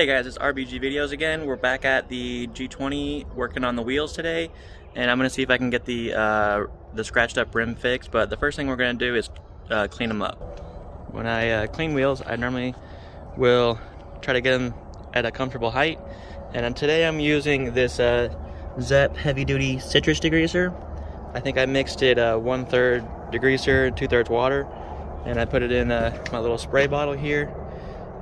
Hey guys, it's RBG Videos again. We're back at the G20 working on the wheels today, and I'm going to see if I can get the scratched up rim fixed, but the first thing we're going to do is clean them up. When I clean wheels, I normally will try to get them at a comfortable height, and today I'm using this Zep heavy duty citrus degreaser. I think I mixed it 1/3 degreaser, 2/3 water, and I put it in my little spray bottle here.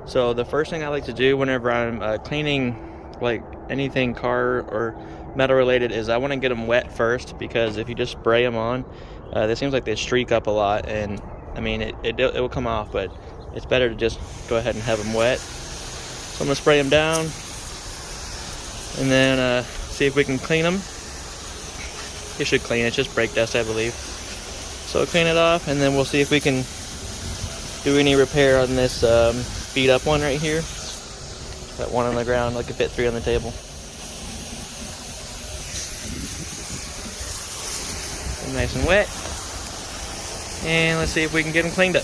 So the first thing I like to do whenever I'm cleaning like anything car or metal related is I want to get them wet first, because if you just spray them on, it seems like they streak up a lot, and I mean it will come off, but it's better to just go ahead and have them wet. So I'm going to spray them down and then see if we can clean them. It should clean, it's just brake dust I believe. So clean it off and then we'll see if we can do any repair on this beat up one right here. That one on the ground, I could fit 3 on the table. Nice and wet. And let's see if we can get them cleaned up.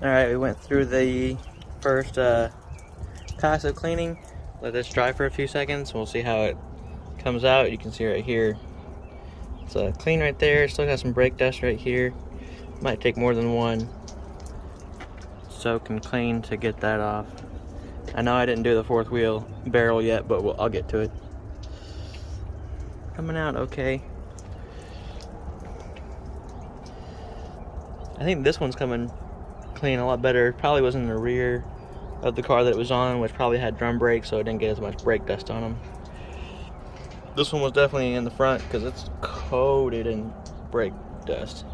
Alright, we went through the first pass of cleaning. Let this dry for a few seconds. We'll see how it comes out. You can see right here. It's clean right there. Still got some brake dust right here. Might take more than one soak and clean to get that off. I know I didn't do the 4th wheel barrel yet, but I'll get to it. Coming out okay. I think this one's coming clean a lot better. It probably was in the rear of the car that it was on, which probably had drum brakes, so it didn't get as much brake dust on them. This one was definitely in the front because it's coated in brake dust.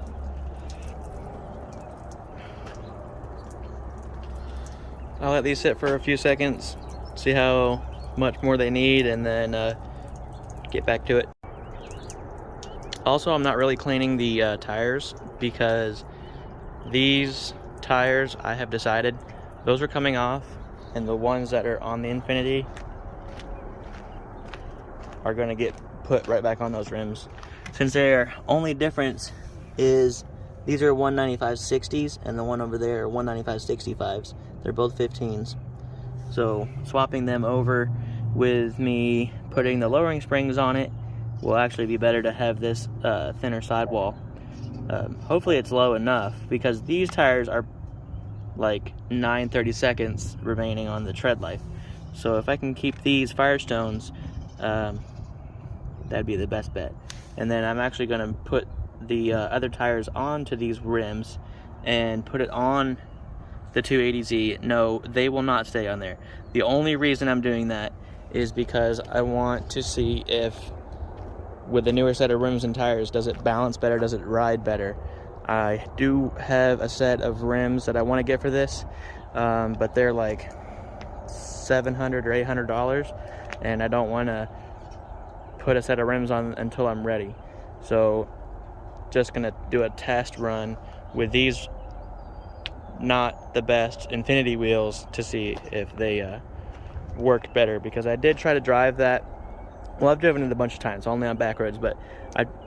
I'll let these sit for a few seconds, see how much more they need, and then get back to it. Also, I'm not really cleaning the tires, because these tires, I have decided, those are coming off, and the ones that are on the Infiniti are going to get put right back on those rims. Since their only difference is these are 195/60s and the one over there are 195/65s. They're both 15s. So swapping them over with me putting the lowering springs on it will actually be better to have this thinner sidewall. Hopefully it's low enough, because these tires are like 9/32 remaining on the tread life. So if I can keep these Firestones, that'd be the best bet. And then I'm actually going to put the other tires onto these rims and put it on the 280Z. No, they will not stay on there. The only reason I'm doing that is because I want to see if with the newer set of rims and tires, does it balance better, does it ride better. I do have a set of rims that I want to get for this, but they're like $700 or $800, and I don't want to put a set of rims on until I'm ready. So just gonna do a test run with these not the best Infiniti wheels to see if they work better, because I did try to drive that. Well, I've driven it a bunch of times, only on back roads, but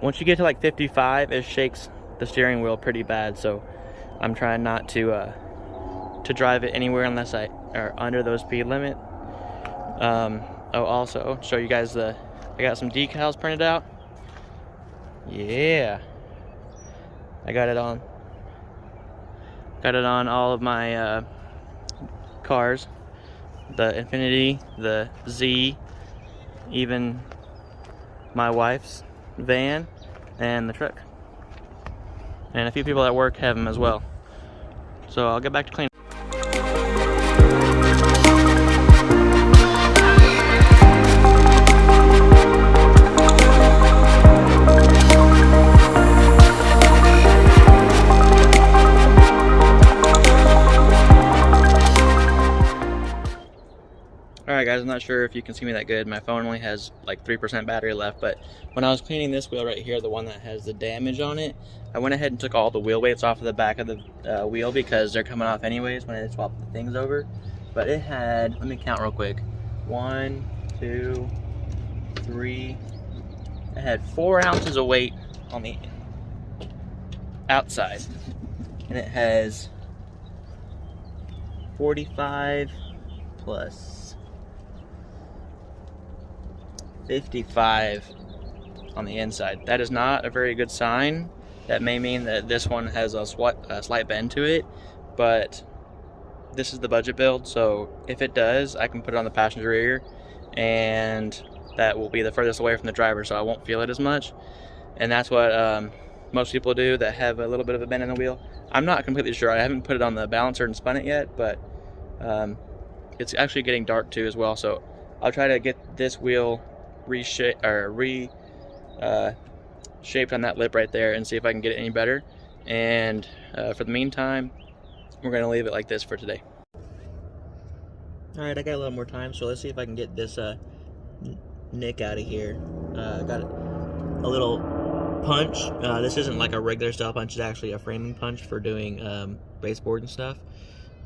once you get to like 55, it shakes the steering wheel pretty bad. So I'm trying not to drive it anywhere unless I are under those speed limit. Oh, also show you guys I got some decals printed out. Yeah, I got it on all of my cars, the Infiniti, the Z, even my wife's van, and the truck. And a few people at work have them as well. So I'll get back to cleaning. not sure if you can see me that good. My phone only has like 3% battery left, but when I was cleaning this wheel right here, the one that has the damage on it, I went ahead and took all the wheel weights off of the back of the wheel because they're coming off anyways when I swap the things over. But it had, let me count real quick, 1, 2, 3, it had 4 ounces of weight on the outside, and it has 45 plus 55 on the inside. That is not a very good sign. That may mean that this one has a slight bend to it, but this is the budget build, so if it does, I can put it on the passenger rear, and that will be the furthest away from the driver, so I won't feel it as much. And that's what most people do that have a little bit of a bend in the wheel. I'm not completely sure. I haven't put it on the balancer and spun it yet, but it's actually getting dark too as well, so I'll try to get this wheel shaped on that lip right there and see if I can get it any better. And for the meantime, we're going to leave it like this for today. Alright, I got a little more time, so let's see if I can get this nick out of here. I got a little punch. This isn't like a regular style punch, it's actually a framing punch for doing baseboard and stuff.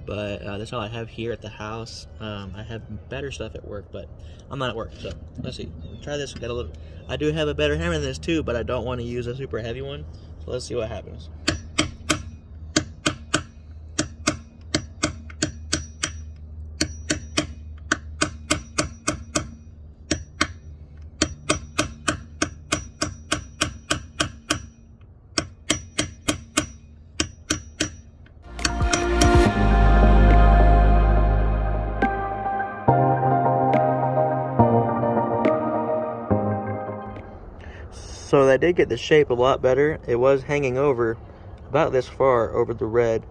But that's all I have here at the house. I have better stuff at work, but I'm not at work, so let's see. Try this. Got a little. I do have a better hammer than this too, but I don't want to use a super heavy one. So let's see what happens. So that did get the shape a lot better. It was hanging over about this far over the red.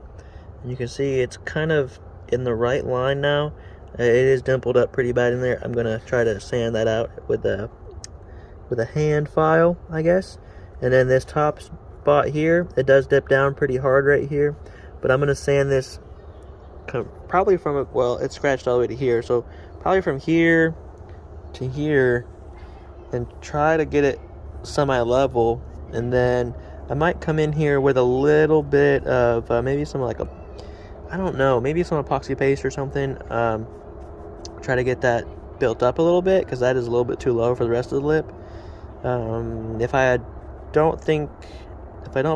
And you can see it's kind of in the right line now. It is dimpled up pretty bad in there. I'm gonna try to sand that out with a hand file, I guess. And then this top spot here, it does dip down pretty hard right here. But I'm gonna sand this probably from, well, it's scratched all the way to here. So probably from here to here, and try to get it semi-level. And then I might come in here with a little bit of maybe some like I don't know, maybe some epoxy paste or something. Try to get that built up a little bit, because that is a little bit too low for the rest of the lip. If I don't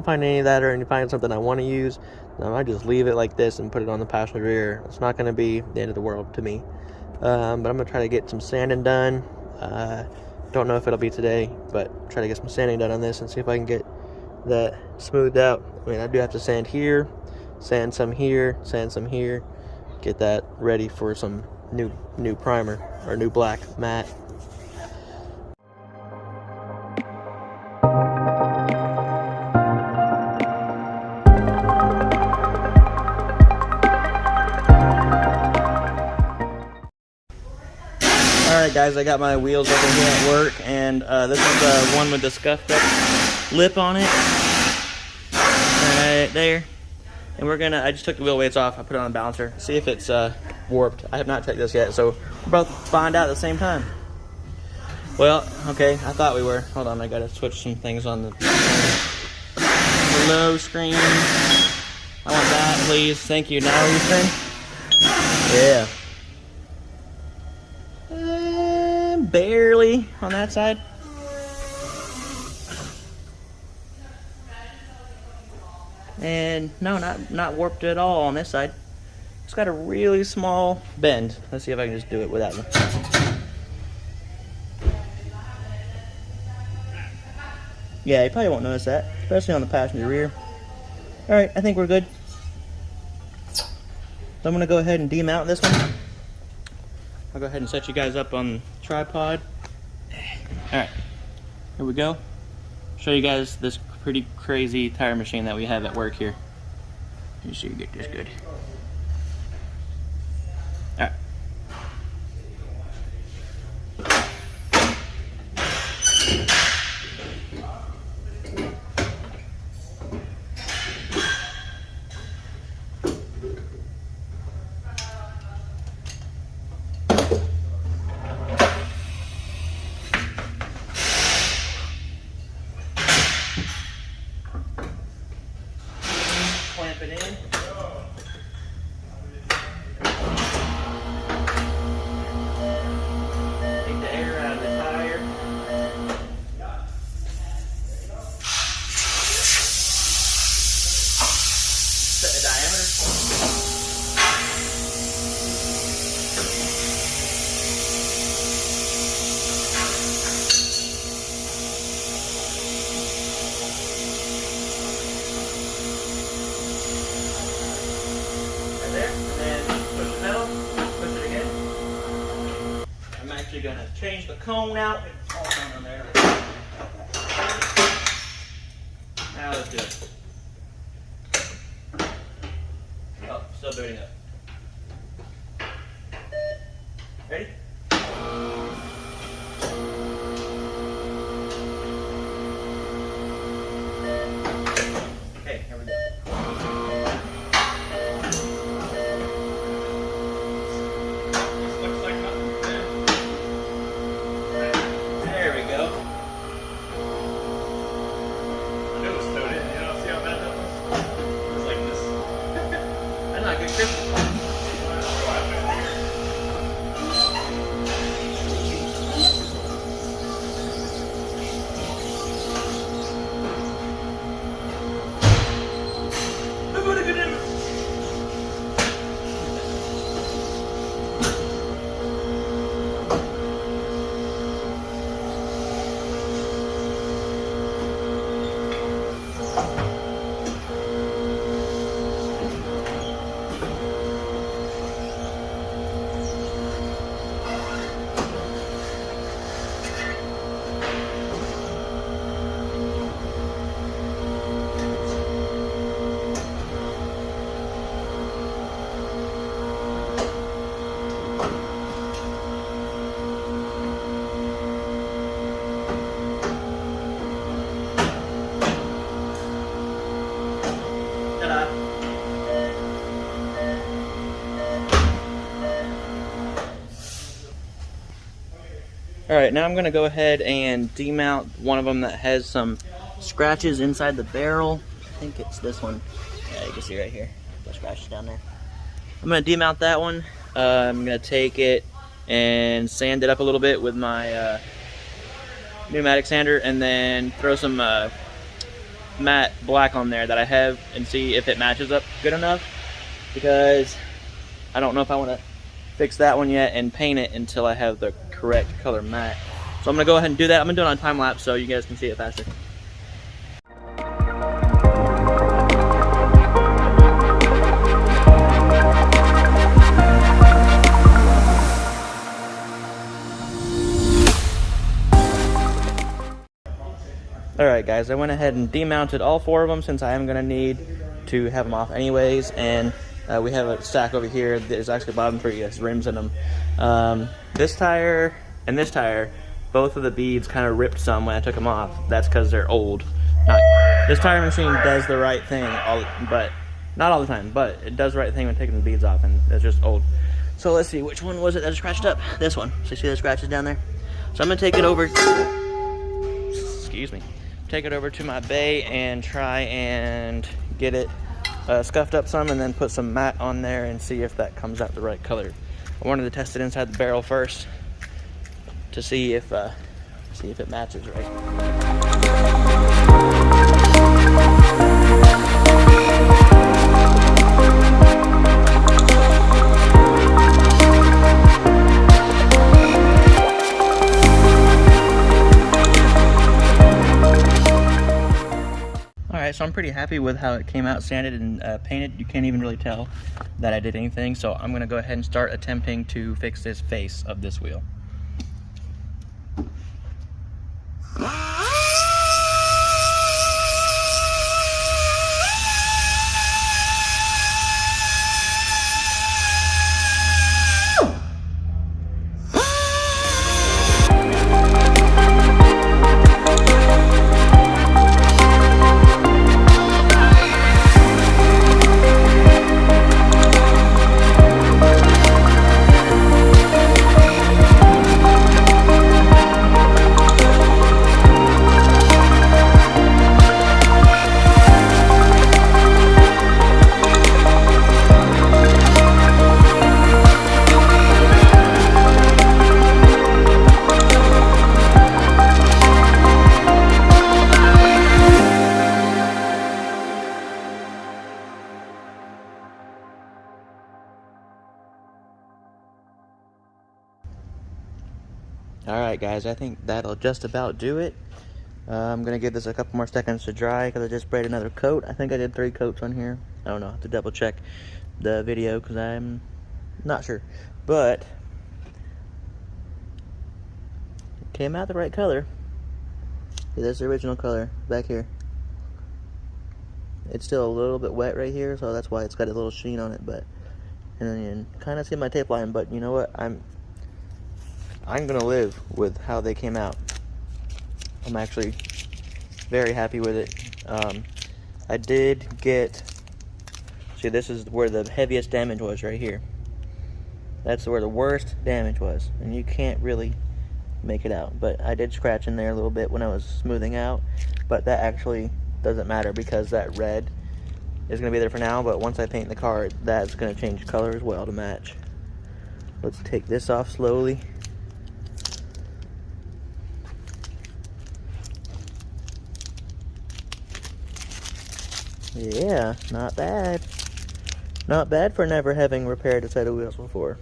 find any of that, or find something I want to use, then I just leave it like this and put it on the passenger rear. It's not going to be the end of the world to me. But I'm going to try to get some sanding done. Don't know if it'll be today, but try to get some sanding done on this and see if I can get that smoothed out. I mean, I do have to sand here, sand some here, sand some here, get that ready for some new primer or new black matte. Alright guys, I got my wheels up in here at work, and this is the one with the scuffed up lip on it. Right there. And I just took the wheel weights off, I put it on the balancer, see if it's warped. I have not checked this yet, so we're both find out at the same time. Well, okay, I thought we were. Hold on, I gotta switch some things on the low screen. I want that, please. Thank you. Now you think? Yeah. Barely on that side. And no, not warped at all on this side. It's got a really small bend. Let's see if I can just do it without one. Yeah, you probably won't notice that, especially on the passenger rear. Alright, I think we're good. So I'm going to go ahead and demount this one. I'll go ahead and set you guys up on the tripod. Alright, here we go. Show you guys this pretty crazy tire machine that we have at work here. Let me see you get this good. Alright. change the cone out. It's all done on there. Now let's do it. Oh, still booting up. Ready? Okay, here we go. Looks like nothing. There we go. I knew it was towed in. You know, see how bad that was? It was like this. That's not good grip. Alright, now I'm going to go ahead and demount one of them that has some scratches inside the barrel. I think it's this one. Yeah, you can see right here. The scratches down there. I'm going to demount that one. I'm going to take it and sand it up a little bit with my pneumatic sander, and then throw some matte black on there that I have and see if it matches up good enough, because I don't know if I want to fix that one yet and paint it until I have the correct color matte. So I'm going to go ahead and do that. I'm going to do it on time lapse so you guys can see it faster. Alright guys, I went ahead and demounted all 4 of them since I am going to need to have them off anyways, and we have a stack over here. There's actually bottom 3 rims in them. This tire and this tire, both of the beads kind of ripped some when I took them off. That's because they're old. This tire machine does the right thing, but not all the time, but it does the right thing when taking the beads off, and it's just old. So let's see, which one was it that scratched up? This one. So you see the scratches down there? So I'm going to take it over, excuse me, take it over to my bay and try and get it scuffed up some, and then put some matte on there and see if that comes out the right color. I wanted to test it inside the barrel first to see if it matches right. Alright, so I'm pretty happy with how it came out sanded and painted. You can't even really tell that I did anything, so I'm going to go ahead and start attempting to fix this face of this wheel. Alright guys, I think that'll just about do it. I'm going to give this a couple more seconds to dry because I just sprayed another coat. I think I did 3 coats on here. I don't know, I have to double check the video because I'm not sure. But came out the right color. See, that's the original color back here. It's still a little bit wet right here, so that's why it's got a little sheen on it. But and then you can kind of see my tape line. But you know what? I'm gonna live with how they came out. I'm actually very happy with it. I did get. See, this is where the heaviest damage was right here. That's where the worst damage was, and you can't really make it out. But I did scratch in there a little bit when I was smoothing out, but that actually doesn't matter because that red is going to be there for now. But once I paint the car, that's going to change color as well to match. Let's take this off slowly. Yeah, not bad. Not bad for never having repaired a set of wheels before.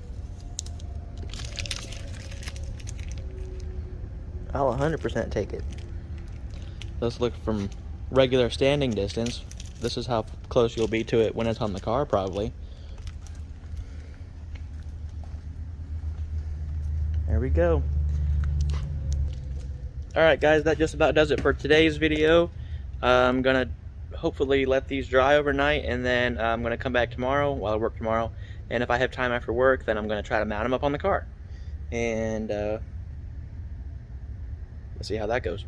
I'll 100% take it. Let's look from regular standing distance. This is how close you'll be to it when it's on the car, probably. There we go. Alright guys, that just about does it for today's video. I'm gonna hopefully let these dry overnight, and then I'm gonna come back tomorrow while I work tomorrow, and if I have time after work, then I'm gonna try to mount them up on the car, and let's see how that goes.